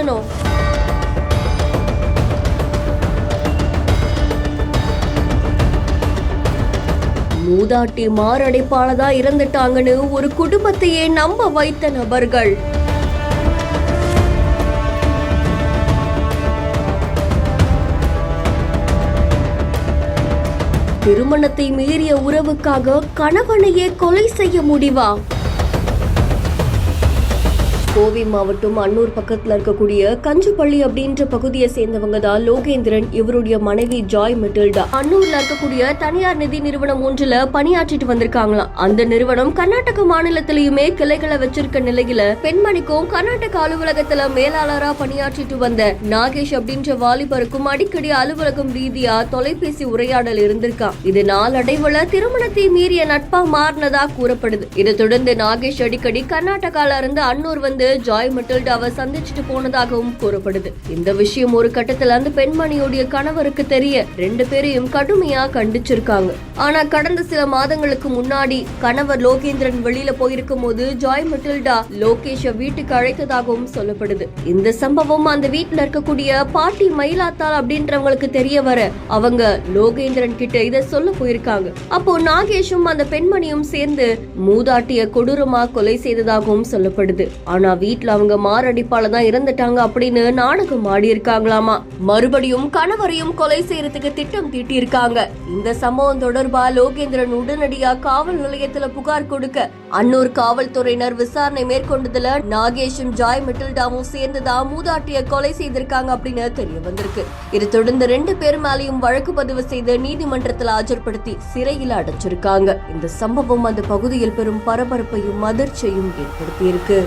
காரணம்? மூதாட்டி மாரடைப்பாலதான் இறந்துட்டாங்கன்னு ஒரு குடும்பத்தையே நம்ப வைத்த நபர்கள். திருமணத்தை மீறிய உறவுக்காக கணவனையே கொலை செய்ய முடிவா? கோவை மாவட்டம் அன்னூர் பக்கத்துல இருக்கக்கூடிய கஞ்சுப்பள்ளி அப்படின்ற பகுதியை சேர்ந்தவங்க தான் லோகேந்திரன், இவருடைய மனைவி ஜாய் மெட்டில்டா. அன்னூர்ல இருக்கக்கூடிய தனியார் நிதி நிறுவனம் ஒன்றுல பணியாற்றிட்டு வந்திருக்காங்களாம். அந்த நிறுவனம் கர்நாடக மாநிலத்திலயுமே கிளைகளை வச்சிருக்க நிலையில பெண்மணிக்கும் கர்நாடக அலுவலகத்துல மேலாளரா பணியாற்றிட்டு வந்த நாகேஷ் அப்படின்ற வாலிபருக்கும் அடிக்கடி அலுவலகம் ரீதியா தொலைபேசி உரையாடல் இருந்திருக்கா. இது நாளடைவுல திருமணத்தை மீறிய நட்பா மாறினதா கூறப்படுது. இதை தொடர்ந்து நாகேஷ் அடிக்கடி கர்நாடகால இருந்து அன்னூர் வந்து ஜாய் மெட்டில்டாவை சந்திச்சுட்டு போனதாகவும் கூறப்படுது. இந்த விஷயம் ஒரு கட்டத்துல அந்த பெண்மணியுடைய கணவருக்கு தெரிய 2 பேரையும் கடுமையா கண்டிச்சிருக்காங்க. ஆனா கடந்த சில மாதங்களுக்கு முன்னாடி கணவர் லோகேந்திரன் வெளியில போயிருக்கும் போது ஜாய் மெட்டில்டா லோகேஷ வீட்டுக்கு அழைத்ததாகவும் சொல்லப்படுது. இந்த சம்பவம் அந்த வீட்டுல இருக்கக்கூடிய பாட்டி மயிலாத்தாள் அப்படின்றவங்களுக்கு தெரிய வர அவங்க லோகேந்திரன் கிட்ட இத சொல்ல போயிருக்காங்க. அப்போ நாகேஷும் அந்த பெண்மணியும் சேர்ந்து மூதாட்டிய கொடூரமா கொலை செய்ததாகவும் சொல்லப்படுது. ஆனா வீட்டுல அவங்க மாரடைப்பால தான் இறந்துட்டாங்க அப்படின்னு நாடகம் ஆடி இருக்காங்களாமா. மறுபடியும் கணவரையும் கொலை செய்யறதுக்கு திட்டம் தீட்டி இருக்காங்க. இந்த சம்பவம் தொடர்பா லோகேந்திரன் உடனடியா காவல் நிலையத்துல புகார் கொடுக்க அன்னூர் காவல்துறையினர் விசாரணை மேற்கொண்டதுல நாகேஷும் ஜாய் மெட்டில்டாவும் சேர்ந்துதான் மூதாட்டிய கொலை செய்திருக்காங்க அப்படின்னு தெரிய வந்திருக்கு. இதை தொடர்ந்து 2 பேர் மேலையும் வழக்கு பதிவு செய்து நீதிமன்றத்தில் ஆஜர்படுத்தி சிறையில் அடைச்சிருக்காங்க. இந்த சம்பவம் அந்த பகுதியில் பெரும் பரபரப்பையும் அதிர்ச்சியையும் ஏற்படுத்தியிருக்கு.